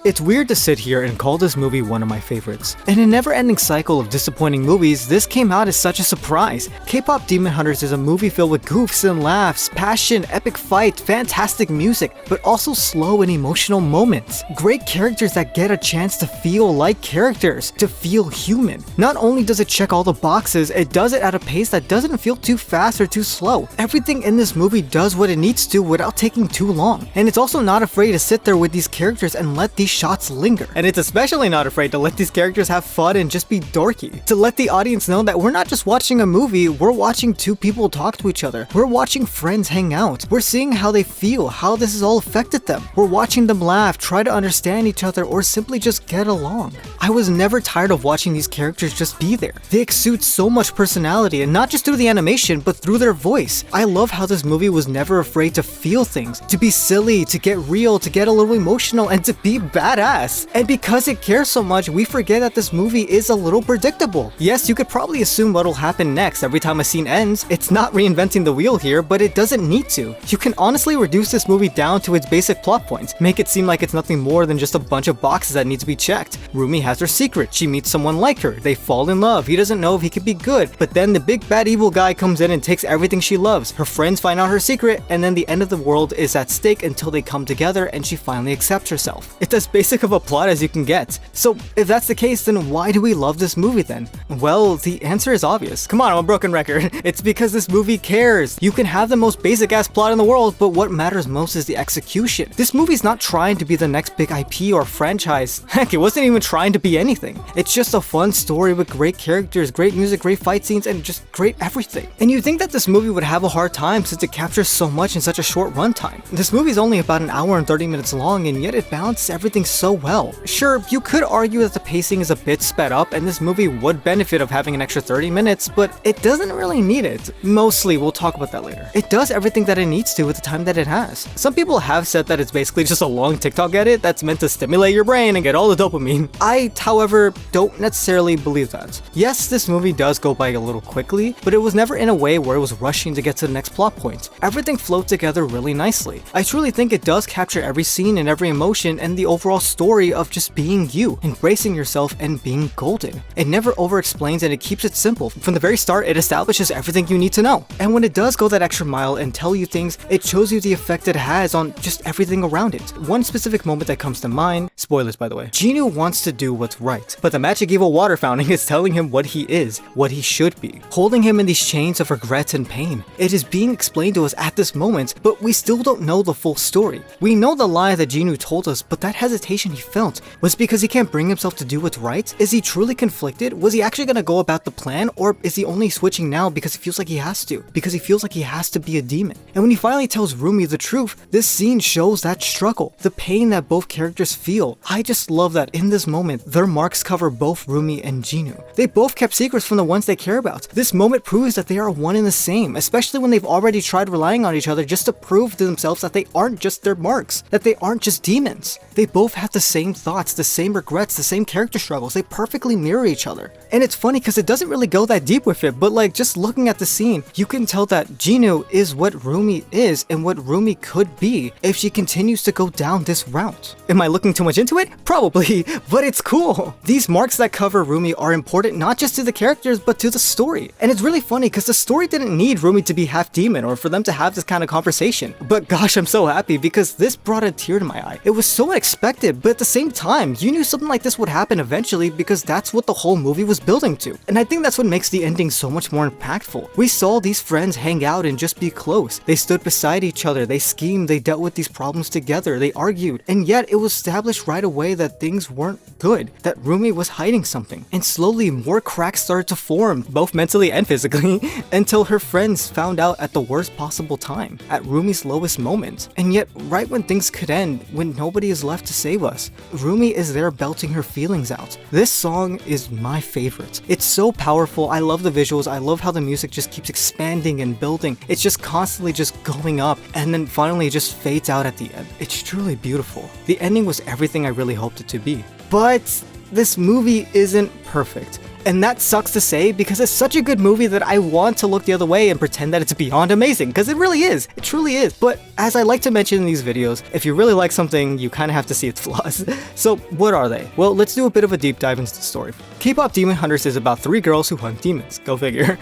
It's weird to sit here and call this movie one of my favorites. In a never-ending cycle of disappointing movies, this came out as such a surprise. Kpop Demon Hunters is a movie filled with goofs and laughs, passion, epic fight, fantastic music, but also slow and emotional moments. Great characters that get a chance to feel like characters, to feel human. Not only does it check all the boxes, it does it at a pace that doesn't feel too fast or too slow. Everything in this movie does what it needs to without taking too long. And it's also not afraid to sit there with these characters and let these shots linger. And it's especially not afraid to let these characters have fun and just be dorky. To let the audience know that we're not just watching a movie, we're watching two people talk to each other. We're watching friends hang out. We're seeing how they feel, how this has all affected them. We're watching them laugh, try to understand each other, or simply just get along. I was never tired of watching these characters just be there. They exude so much personality, and not just through the animation, but through their voice. I love how this movie was never afraid to feel things, to be silly, to get real, to get a little emotional, and to be badass. And because it cares so much, we forget that this movie is a little predictable. Yes, you could probably assume what'll happen next every time a scene ends. It's not reinventing the wheel here, but it doesn't need to. You can honestly reduce this movie down to its basic plot points, make it seem like it's nothing more than just a bunch of boxes that need to be checked. Rumi has her secret, she meets someone like her, they fall in love, he doesn't know if he could be good, but then the big bad evil guy comes in and takes everything she loves. Her friends find out her secret, and then the end of the world is at stake until they come together and she finally accepts herself. It's as basic of a plot as you can get. So if that's the case, then why do we love this movie then? Well, the answer is obvious. Come on, I'm a broken record. It's because this movie cares. You can have the most basic ass plot in the world, but what matters most is the execution. This movie's not trying to be the next big IP or franchise. Heck, it wasn't even trying to be anything. It's just a fun story with great characters, great music, great fight scenes, and just great everything. And you'd think that this movie would have a hard time since it captures so much in such a short runtime. This movie's only about an hour and 30 minutes long, and yet it balances everything so well. Sure, you could argue that the pacing is a bit sped up and this movie would benefit of having an extra 30 minutes, but it doesn't really need it. Mostly, we'll talk about that later. It does everything that it needs to with the time that it has. Some people have said that it's basically just a long TikTok edit that's meant to stimulate your brain and get all the dopamine. I, however, don't necessarily believe that. Yes, this movie does go by a little quickly, but it was never in a way where it was rushing to get to the next plot point. Everything flowed together really nicely. I truly think it does capture every scene and every emotion and the overall story of just being you, embracing yourself and being golden. It never over-explains and it keeps it simple. From the very start, it establishes everything you need to know. And when it does go that extra mile and tell you things, it shows you the effect it has on just everything around it. One specific moment that comes to mind, spoilers by the way, Jinu wants to do what's right, but the magic evil water fountain is telling him what he is, what he should be, holding him in these chains of regret and pain. It is being explained to us at this moment, but we still don't know the full story. We know the lie that Jinu told us, but that hesitation he felt was because he can't bring himself to do what's right? Is he truly conflicted? Was he actually gonna go about the plan, or is he only switching now because he feels like he has to? Because he feels like he has to be a demon? And when he finally tells Rumi the truth, this scene shows that struggle, the pain that both characters feel. I just love that in this moment, their marks cover both Rumi and Jinu. They both kept secrets from the ones they care about. This moment proves that they are one and the same, especially when they've already tried relying on each other just to prove to themselves that they aren't just their marks, that they aren't just demons. They both have the same thoughts, the same regrets, the same character struggles. They perfectly mirror each other. And it's funny because it doesn't really go that deep with it, but like just looking at the scene, you can tell that Jinu is what Rumi is and what Rumi could be if she continues to go down this route. Am I looking too much into it? Probably, but it's cool. These marks that cover Rumi are important not just to the characters, but to the story. And it's really funny because the story didn't need Rumi to be half demon or for them to have this kind of conversation. But gosh, I'm so happy because this brought a tear to my eye. It was so unexpected, but at the same time, you knew something like this would happen eventually because that's what the whole movie was building to. And I think that's what makes the ending so much more impactful. We saw these friends hang out and just be close. They stood beside each other, they schemed, they dealt with these problems together, they argued, and yet it was established right away that things weren't good, that Rumi was hiding something. And slowly more cracks started to form, both mentally and physically, until her friends found out at the worst possible time, at Rumi's lowest moment. And yet, right when things could end, when nobody is left to save us, Rumi is there belting her feelings out. This song is my favorite. It's so powerful, I love the visuals, I love how the music just keeps expanding and building. It's just constantly just going up, and then finally it just fades out at the end. It's truly beautiful. The ending was everything I really hoped it to be. But this movie isn't perfect. And that sucks to say because it's such a good movie that I want to look the other way and pretend that it's beyond amazing, because it really is. It truly is. But as I like to mention in these videos, if you really like something, you kind of have to see its flaws. So what are they? Well, let's do a bit of a deep dive into the story. Kpop Demon Hunters is about 3 girls who hunt demons. Go figure.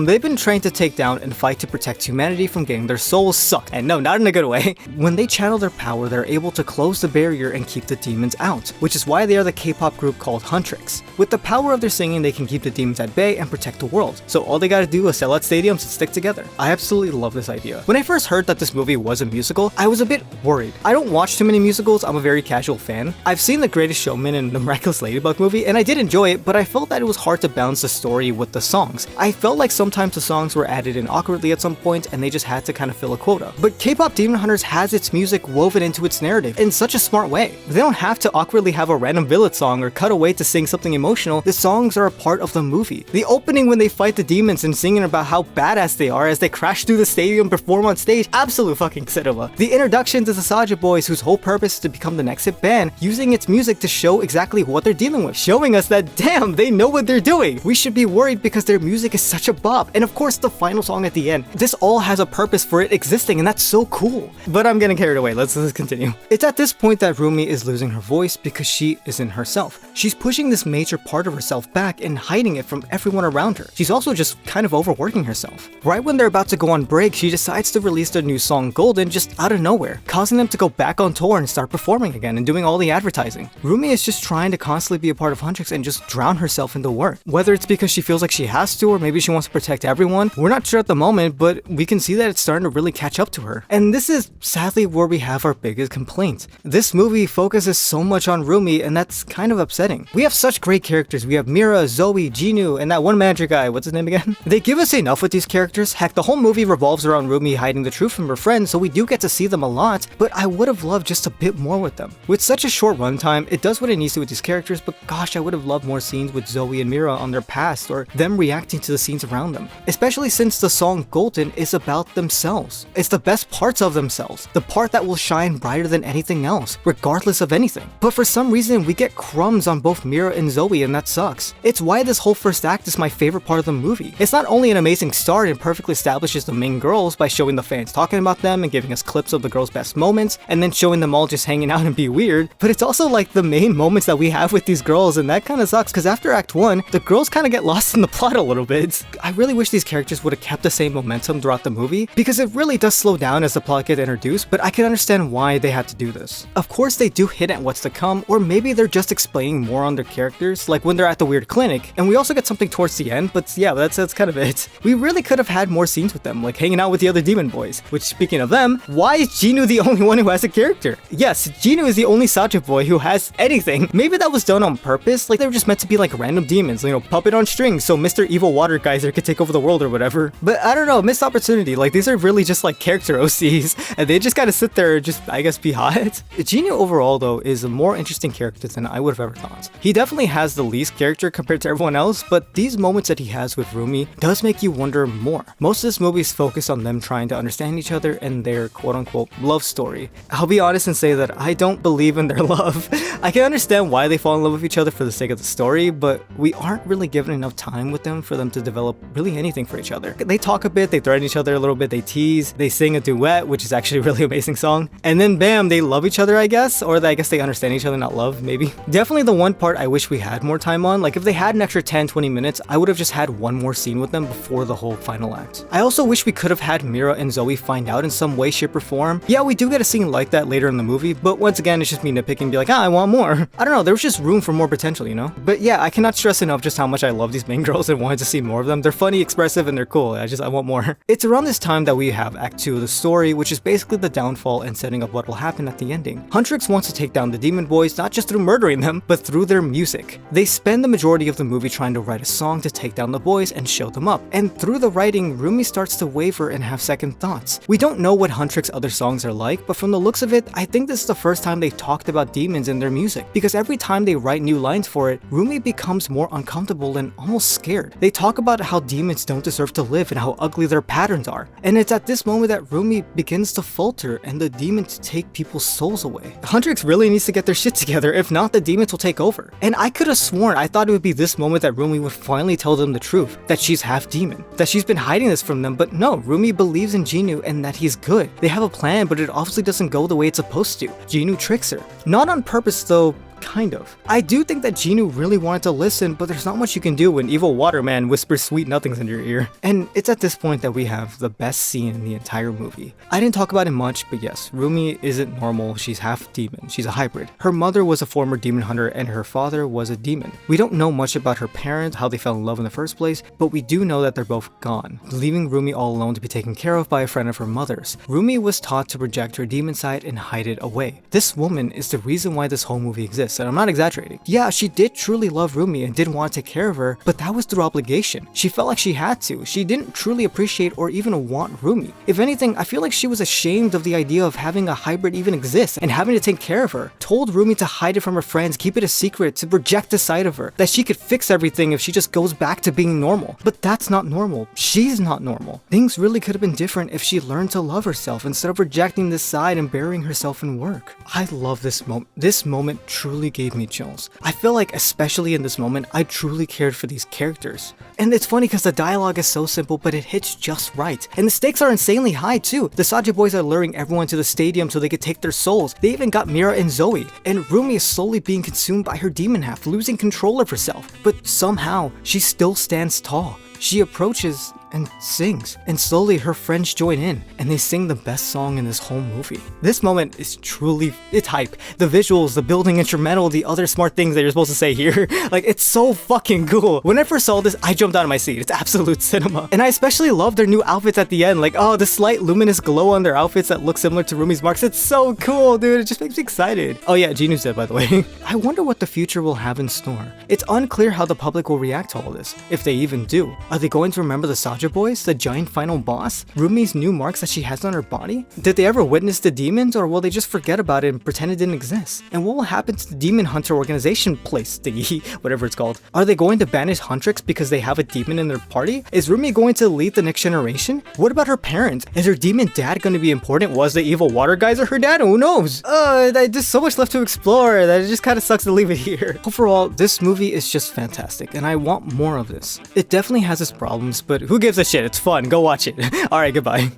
They've been trained to take down and fight to protect humanity from getting their souls sucked. And no, not in a good way. When they channel their power, they're able to close the barrier and keep the demons out, which is why they are the K-pop group called Huntrix. With the power of their singing, they can keep the demons at bay and protect the world. So all they gotta do is sell out stadiums and stick together. I absolutely love this idea. When I first heard that this movie was a musical, I was a bit worried. I don't watch too many musicals, I'm a very casual fan. I've seen The Greatest Showman and The Miraculous Ladybug movie, and I did enjoy it, but I felt that it was hard to balance the story with the songs. I felt like sometimes the songs were added in awkwardly at some point, and they just had to kind of fill a quota. But Kpop Demon Hunters has its music woven into its narrative in such a smart way. They don't have to awkwardly have a random village song or cut away to sing something emotional. The songs are a part of the movie. The opening when they fight the demons and singing about how badass they are as they crash through the stadium, perform on stage, absolute fucking cinema. The introduction to the Saja Boys, whose whole purpose is to become the next hit band, using its music to show exactly what they're dealing with, showing us that damn, they know what they're doing. We should be worried because their music is such a bop. And of course the final song at the end. This all has a purpose for it existing, and that's so cool. But I'm getting carried away, let's continue. It's at this point that Rumi is losing her voice because she isn't herself. She's pushing this major part of herself back and hiding it from everyone around her. She's also just kind of overworking herself. Right when they're about to go on break, she decides to release their new song Golden just out of nowhere, causing them to go back on tour and start performing again and doing all the advertising. Rumi is just trying to constantly be a part of Huntrix and just drown herself in the work. Whether it's because she feels like she has to, or maybe she wants to protect everyone, we're not sure at the moment, but we can see that it's starting to really catch up to her. And this is sadly where we have our biggest complaint. This movie focuses so much on Rumi, and that's kind of upsetting. We have such great characters. We have Mira, Zoe, Jinu, and that one manager guy, what's his name again? They give us enough with these characters. Heck, the whole movie revolves around Rumi hiding the truth from her friends, so we do get to see them a lot, but I would have loved just a bit more with them. With such a short runtime, it does what it needs to with these characters, but gosh, I would have loved more scenes with Zoe and Mira on their past, or them reacting to the scenes around them. Especially since the song Golden is about themselves. It's the best parts of themselves, the part that will shine brighter than anything else, regardless of anything. But for some reason, we get crumbs on both Mira and Zoe, and that sucks. It's why this whole first act is my favorite part of the movie. It's not only an amazing start and perfectly establishes the main girls by showing the fans talking about them and giving us clips of the girls' best moments, and then showing them all just hanging out and be weird, but it's also like the main moments that we have with these girls, and that kind of sucks because after Act 1, the girls kind of get lost in the plot a little bit. I really wish these characters would have kept the same momentum throughout the movie, because it really does slow down as the plot gets introduced, but I can understand why they had to do this. Of course they do hint at what's to come, or maybe they're just explaining more on their characters, like when they're at the weird clinic, and we also get something towards the end, but yeah, that's kind of it. We really could have had more scenes with them, like hanging out with the other demon boys, which speaking of them, why is Jinu the only one who has a character? Yes, Jinu is the only Saja boy who has anything. Maybe that was done on purpose, like they were just meant to be like random demons, you know, puppet on strings, so Mr. Evil Water Geyser could take over the world or whatever. But I don't know, missed opportunity, like these are really just like character OCs, and they just gotta sit there and just, I guess, be hot. Jinu overall though is a more interesting character than I would have ever thought. He definitely has the least character compared to everyone else, but these moments that he has with Rumi does make you wonder more. Most of this movie is focused on them trying to understand each other and their quote-unquote love story. I'll be honest and say that I don't believe in their love. I can understand why they fall in love with each other for the sake of the story, but we aren't really given enough time with them for them to develop really anything for each other. They talk a bit, they threaten each other a little bit, they tease, they sing a duet, which is actually a really amazing song, and then bam, they love each other, I guess, or I guess they understand each other, not love, maybe. Definitely the one part I wish we had more time on, like if they had an extra 10-20 minutes, I would have just had one more scene with them before the whole final act. I also wish we could have had Mira and Zoe find out in some way, shape, or form. Yeah, we do get a scene like that later in the movie, but once again, it's just me nitpicking, be like, I want more. I don't know, there was just room for more potential, you know? But yeah, I cannot stress enough just how much I love these main girls and wanted to see more of them. They're funny, expressive, and they're cool. I want more. It's around this time that we have Act 2 of the story, which is basically the downfall and setting up what will happen at the ending. Huntrix wants to take down the demon boys, not just through murdering them, but through their music. They spend the majority of the movie trying to write a song to take down the boys and show them up, and through the writing, Rumi starts to waver and have second thoughts. We don't know what Huntrix's other songs are like, but from the looks of it, I think this is the first time they've talked about demons in their music, because every time they write new lines for it, Rumi becomes more uncomfortable and almost scared. They talk about how demons don't deserve to live and how ugly their patterns are, and it's at this moment that Rumi begins to falter and the demons take people's souls away. Huntrix really needs to get their shit together, if not the demons will take over. And I could have sworn I thought it would be this this moment that Rumi would finally tell them the truth, that she's half demon, that she's been hiding this from them, but no, Rumi believes in Jinu and that he's good. They have a plan, but it obviously doesn't go the way it's supposed to. Jinu tricks her. Not on purpose though, kind of. I do think that Jinu really wanted to listen, but there's not much you can do when evil waterman whispers sweet nothings in your ear. And it's at this point that we have the best scene in the entire movie. I didn't talk about it much, but yes, Rumi isn't normal, she's half demon, she's a hybrid. Her mother was a former demon hunter and her father was a demon. We don't know much about her parents, how they fell in love in the first place, but we do know that they're both gone, leaving Rumi all alone to be taken care of by a friend of her mother's. Rumi was taught to project her demon side and hide it away. This woman is the reason why this whole movie exists, and I'm not exaggerating. Yeah, she did truly love Rumi and did want to take care of her, but that was through obligation. She felt like she had to. She didn't truly appreciate or even want Rumi. If anything, I feel like she was ashamed of the idea of having a hybrid even exist and having to take care of her. Told Rumi to hide it from her friends, keep it a secret, to project the side of her, that she could fix everything if she just goes back to being normal. But that's not normal. She's not normal. Things really could have been different if she learned to love herself instead of projecting this side and burying herself in work. I love this moment. This moment truly gave me chills. I feel like, especially in this moment, I truly cared for these characters. And it's funny because the dialogue is so simple, but it hits just right. And the stakes are insanely high too. The Saja boys are luring everyone to the stadium so they could take their souls. They even got Mira and Zoe. And Rumi is slowly being consumed by her demon half, losing control of herself. But somehow, she still stands tall. She approaches and sings, and slowly her friends join in, and they sing the best song in this whole movie. This moment is truly, it's hype. The visuals, the building instrumental, the other smart things that you're supposed to say here, like, it's so fucking cool. When I first saw this, I jumped out of my seat. It's absolute cinema. And I especially love their new outfits at the end, like, oh, the slight luminous glow on their outfits that look similar to Rumi's marks. It's so cool, dude. It just makes me excited. Oh yeah, Jinu's dead, by the way. I wonder what the future will have in store. It's unclear how the public will react to all this, if they even do. Are they going to remember the Saja boys, the giant final boss, Rumi's new marks that she has on her body? Did they ever witness the demons, or will they just forget about it and pretend it didn't exist? And what will happen to the demon hunter organization place thingy, whatever it's called? Are they going to banish Huntrix because they have a demon in their party? Is Rumi going to lead the next generation? What about her parents? Is her demon dad going to be important? Was the evil water geyser her dad? Who knows? There's so much left to explore that it just kind of sucks to leave it here. Overall, this movie is just fantastic, and I want more of this. It definitely has its problems, but who gives a shit? It's fun. Go watch it. Alright, goodbye.